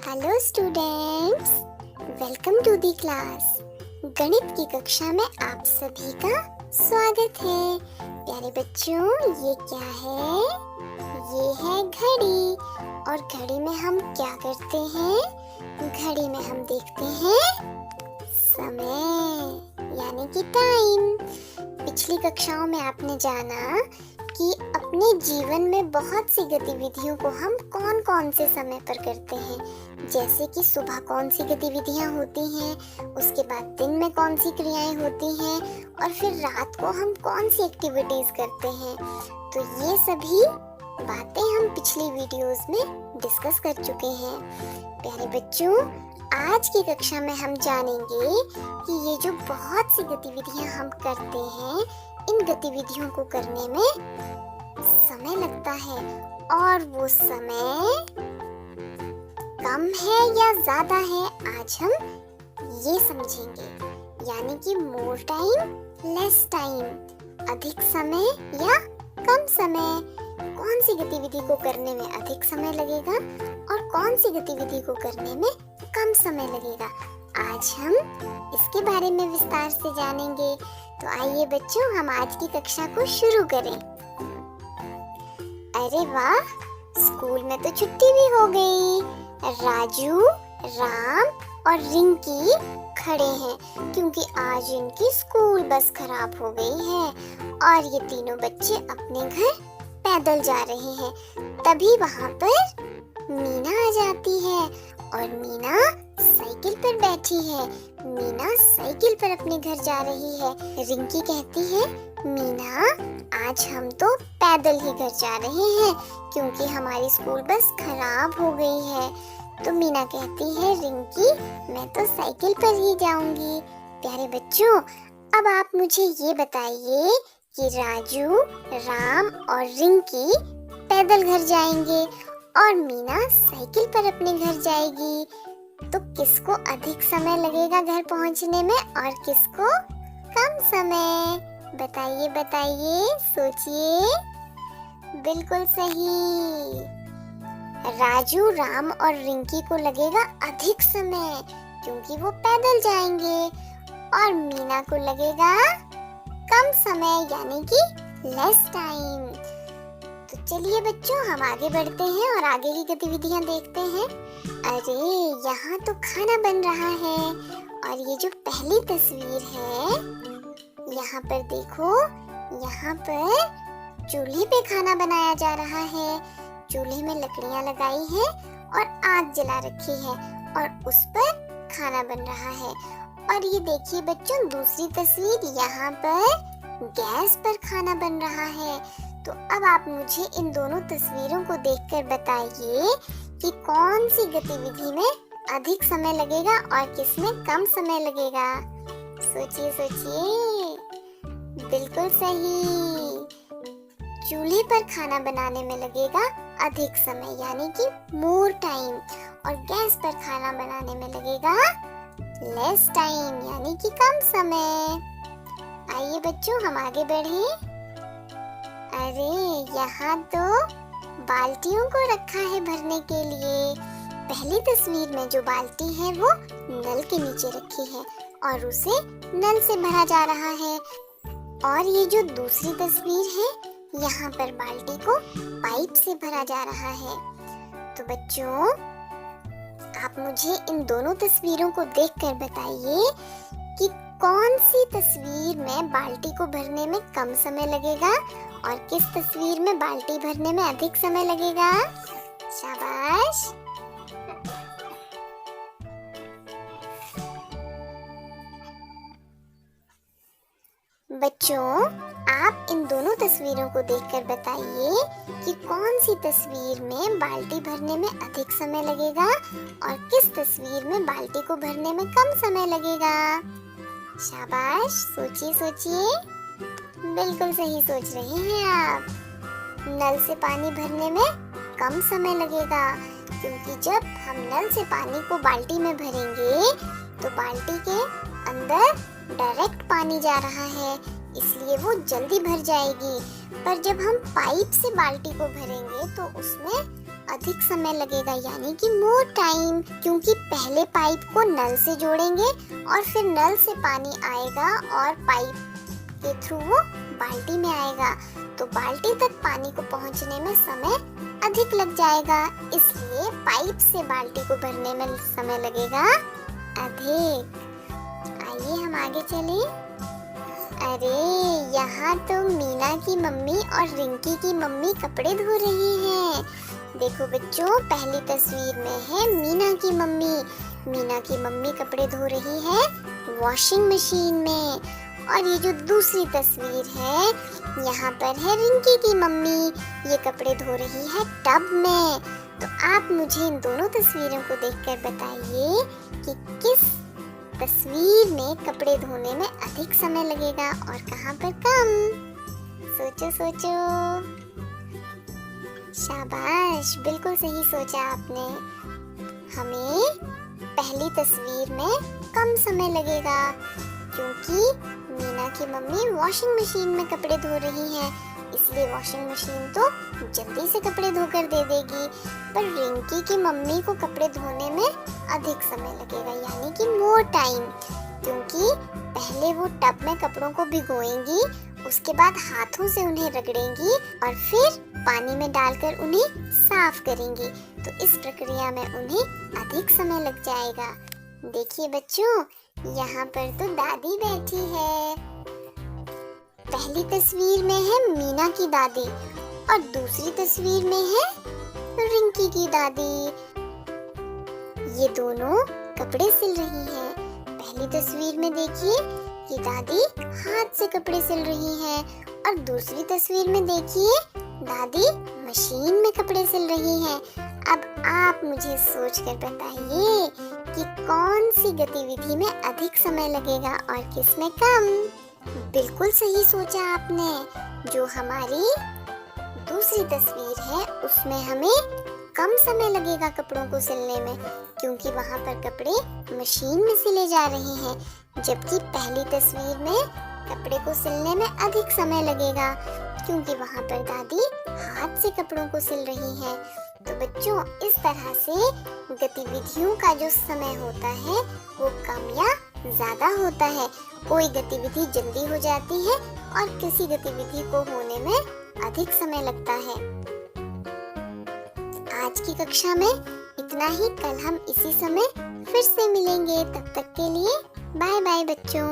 Hello students, welcome to the class. गणित की कक्षा में आप सभी का स्वागत है। प्यारे बच्चों, ये क्या है? ये है घड़ी। और घड़ी में हम क्या करते हैं? घड़ी में हम देखते हैं समय, यानी कि टाइम। पिछली कक्षाओं में आपने जाना कि अपने जीवन में बहुत सी गतिविधियों को हम कौन कौन से समय पर करते हैं। जैसे कि सुबह कौन सी गतिविधियां होती हैं, उसके बाद दिन में कौन सी क्रियाएं होती हैं, और फिर रात को हम कौन सी एक्टिविटीज करते हैं। तो ये सभी बातें हम पिछली वीडियोस में डिस्कस कर चुके हैं। प्यारे बच्चों, आज की कक्षा में हम जानेंगे कि ये जो बहुत सी गतिविधियां हम करते हैं, इन गतिविधियों को करने में समय लगता है, और वो समय कम है या ज्यादा है, आज हम ये समझेंगे। यानी कि मोर टाइम लेस टाइम, अधिक समय या कम समय। कौन सी गतिविधि को करने में अधिक समय लगेगा और कौन सी गतिविधि को करने में कम समय लगेगा, आज हम इसके बारे में विस्तार से जानेंगे। तो आइए बच्चों, हम आज की कक्षा को शुरू करें। अरे वाह, स्कूल में तो छुट्टी भी हो गई। राजू, राम और रिंकी खड़े हैं क्योंकि आज इनकी स्कूल बस खराब हो गई है और ये तीनों बच्चे अपने घर पैदल जा रहे हैं। तभी वहाँ पर मीना आ जाती है और मीना साइकिल पर बैठी है। मीना साइकिल पर अपने घर जा रही है। रिंकी कहती है, मीना आज हम तो पैदल ही घर जा रहे हैं क्योंकि हमारी स्कूल बस खराब हो गई है। तो मीना कहती है, रिंकी मैं तो साइकिल पर ही जाऊंगी। प्यारे बच्चों, अब आप मुझे ये बताइए कि राजू, राम और रिंकी पैदल घर जाएंगे और मीना साइकिल पर अपने घर जाएगी, तो किसको अधिक समय लगेगा घर पहुंचने में और किसको कम समय? बताइए बताइए, सोचिए। बिल्कुल सही, राजू, राम और रिंकी को लगेगा अधिक समय क्योंकि वो पैदल जाएंगे, और मीना को लगेगा कम समय, यानी कि लेस टाइम। तो चलिए बच्चों, हम आगे बढ़ते हैं और आगे की गतिविधियां देखते हैं। अरे यहाँ तो खाना बन रहा है, और ये जो पहली तस्वीर है, यहाँ पर देखो, यहाँ पर चूल्हे पे खाना बनाया जा रहा है। चूल्हे में लकड़ियाँ लगाई है और आग जला रखी है और उस पर खाना बन रहा है। और ये देखिए बच्चों, दूसरी तस्वीर, यहाँ पर गैस पर खाना बन रहा है। तो अब आप मुझे इन दोनों तस्वीरों को देखकर बताइए कि कौन सी गतिविधि में अधिक समय लगेगा और किसमें कम समय लगेगा। सोचिए सोचिए। बिल्कुल सही, चूल्हे पर खाना बनाने में लगेगा अधिक समय, यानी कि मोर टाइम, और गैस पर खाना बनाने में लगेगा लेस टाइम, यानी कि कम समय। आइए बच्चों, हम आगे बढ़ें। अरे यहाँ तो बाल्टियों को रखा है भरने के लिए। पहली तस्वीर में जो बाल्टी है वो नल के नीचे रखी है और उसे नल से भरा जा रहा है। और ये जो दूसरी तस्वीर है, यहाँ पर बाल्टी को पाइप से भरा जा रहा है। तो बच्चों, आप मुझे इन दोनों तस्वीरों को देखकर बताइए कि कौन सी तस्वीर में बाल्टी को भरने में कम समय लगेगा और किस तस्वीर में बाल्टी भरने में अधिक समय लगेगा। शाबाश। बच्चों, आप इन दोनों तस्वीरों को देखकर बताइए कि कौन सी तस्वीर में बाल्टी भरने में अधिक समय लगेगा और किस तस्वीर में बाल्टी को भरने में कम समय लगेगा। शाबाश, सोचिए सोचिए। बिल्कुल सही सोच रहे हैं आप। नल से पानी भरने में कम समय लगेगा क्योंकि जब हम नल से पानी को बाल्टी में भरेंगे तो बाल्टी के अंदर डायरेक्ट पानी जा रहा है, इसलिए वो जल्दी भर जाएगी। पर जब हम पाइप से बाल्टी को भरेंगे तो उसमें अधिक समय लगेगा, यानी कि मोर टाइम, क्योंकि पहले पाइप को नल से जोड़ेंगे और फिर नल से पानी आएगा और पाइप के थ्रू वो बाल्टी में आएगा, तो बाल्टी तक पानी को पहुंचने में समय अधिक लग जाएगा, इसलिए पाइप से बाल्टी को भरने में समय लगेगा अधिक। आइए हम आगे चलें। अरे यहाँ तो मीना की मम्मी और रिंकी की मम्मी कपड़े धो रही हैं। देखो बच्चों, पहली तस्वीर में है मीना की मम्मी। मीना की मम्मी कपड़े धो रही है वॉशिंग मशीन में, और ये जो दूसरी तस्वीर है यहाँ पर है रिंकी की मम्मी, ये कपड़े धो रही है टब में। तो आप मुझे इन दोनों तस्वीरों को देखकर बताइए कि किस तस्वीर में कपड़े धोने में अधिक समय लगेगा और कहाँ पर कम। सोचो सोचो। शाबाश, बिल्कुल सही सोचा आपने। हमें पहली तस्वीर में कम समय लगेगा, क्योंकि मीना की मम्मी वॉशिंग मशीन में कपड़े धो रही हैं, इसलिए वॉशिंग मशीन तो जल्दी से कपड़े धोकर दे देगी। पर रिंकी की मम्मी को कपड़े धोने में अधिक समय लगेगा, यानी कि मोर टाइम, क्योंकि पहले वो टब में कपड़ों को भिगोएंगी, उसके बाद हाथों से उन्हें रगड़ेंगी और फिर पानी में डालकर उन्हें साफ करेंगी। तो इस प्रक्रिया में उन्हें अधिक समय लग जाएगा। देखिए बच्चों, यहाँ पर तो दादी बैठी है। पहली तस्वीर में है मीना की दादी और दूसरी तस्वीर में है रिंकी की दादी। ये दोनों कपड़े सिल रही हैं। पहली तस्वीर में देखिए कि दादी हाथ से कपड़े सिल रही हैं, और दूसरी तस्वीर में देखिए दादी मशीन में कपड़े सिल रही हैं। अब आप मुझे सोचकर बताइए कि कौन सी गतिविधि में अधिक समय लगेगा और किस में कम। बिल्कुल सही सोचा आपने। जो हमारी दूसरी तस्वीर है उसमें हमें कम समय लगेगा कपड़ों को सिलने में, क्योंकि वहाँ पर कपड़े मशीन में सिले जा रहे हैं, जबकि पहली तस्वीर में कपड़े को सिलने में अधिक समय लगेगा, क्योंकि वहाँ पर दादी हाथ से कपड़ों को सिल रही हैं। तो बच्चों, इस तरह से गतिविधियों का जो समय होता है वो कम या ज्यादा होता है। कोई गतिविधि जल्दी हो जाती है और किसी गतिविधि को होने में अधिक समय लगता है। आज की कक्षा में इतना ही। कल हम इसी समय फिर से मिलेंगे। तब तक के लिए बाय बाय बच्चों।